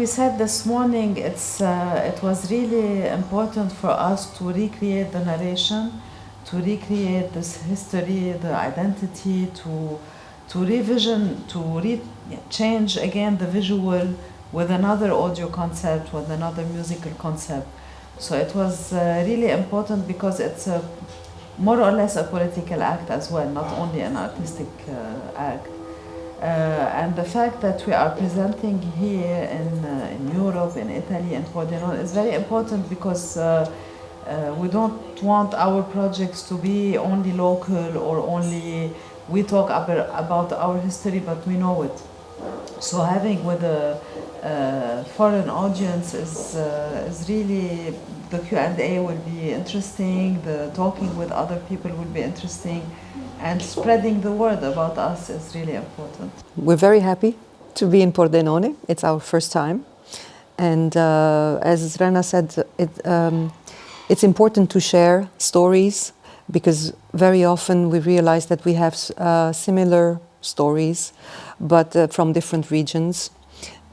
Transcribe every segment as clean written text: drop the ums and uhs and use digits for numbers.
we said this morning, it was really important for us to recreate the narration, to recreate this history, the identity, to revision, to change again the visual with another audio concept, with another musical concept. So it was really important because it's more or less a political act as well, not only an artistic act. And the fact that we are presenting here in Europe, in Italy, and Pordenone is very important because we don't want our projects to be only local or only we talk about our history, but we know it. So having with a foreign audience is really, the Q&A will be interesting, the talking with other people will be interesting, and spreading the word about us is really important. We're very happy to be in Pordenone. It's our first time. And as Rana said, it's important to share stories because very often we realize that we have similar stories, but from different regions.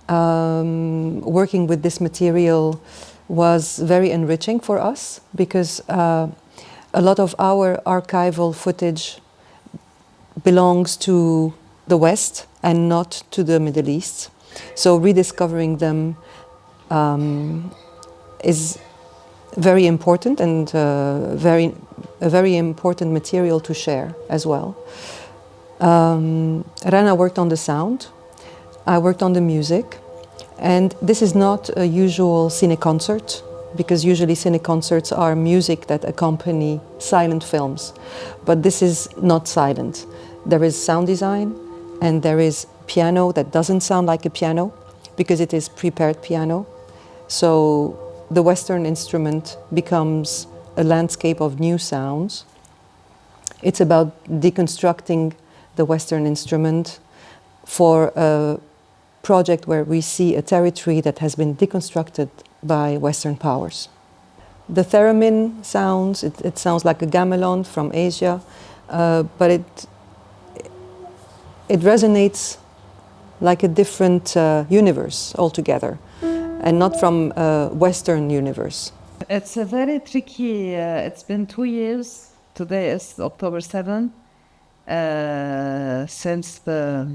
Working with this material was very enriching for us because a lot of our archival footage belongs to the West and not to the Middle East. So rediscovering them is very important and a very important material to share as well. Rana worked on the sound, I worked on the music, and this is not a usual cine-concert because usually cine-concerts are music that accompany silent films, but this is not silent. There is sound design and there is piano that doesn't sound like a piano because it is prepared piano. So the Western instrument becomes a landscape of new sounds. It's about deconstructing the Western instrument for a project where we see a territory that has been deconstructed by Western powers. The theremin sounds, it sounds like a gamelan from Asia, but it resonates like a different universe altogether, and not from a Western universe. It's a very tricky, it's been 2 years, today is October 7th, since the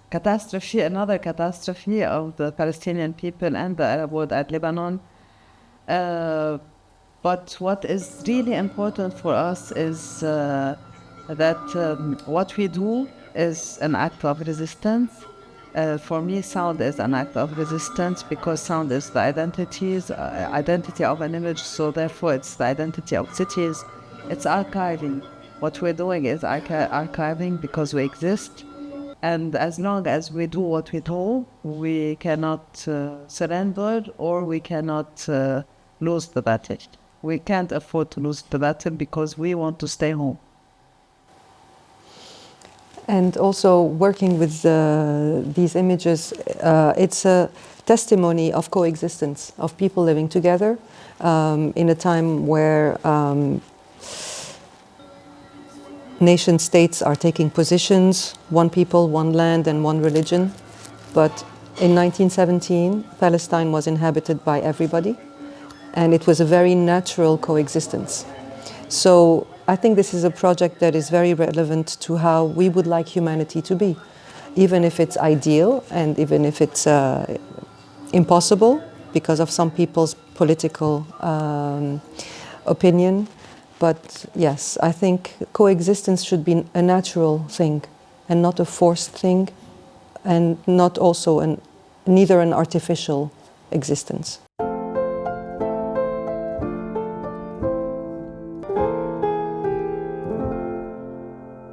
catastrophe, another catastrophe of the Palestinian people and the Arab world at Lebanon. But what is really important for us is that what we do is an act of resistance. For me, sound is an act of resistance because sound is the identity of an image, so therefore it's the identity of cities. It's archiving. What we're doing is archiving because we exist, and as long as we do what we do, we cannot surrender or we cannot lose the battle. We can't afford to lose the battle because we want to stay home. And also working with these images, it's a testimony of coexistence, of people living together in a time where nation states are taking positions, one people, one land and one religion. But in 1917, Palestine was inhabited by everybody, and it was a very natural coexistence. So I think this is a project that is very relevant to how we would like humanity to be, even if it's ideal and even if it's impossible because of some people's political opinion. But yes, I think coexistence should be a natural thing and not a forced thing, and not also neither an artificial existence.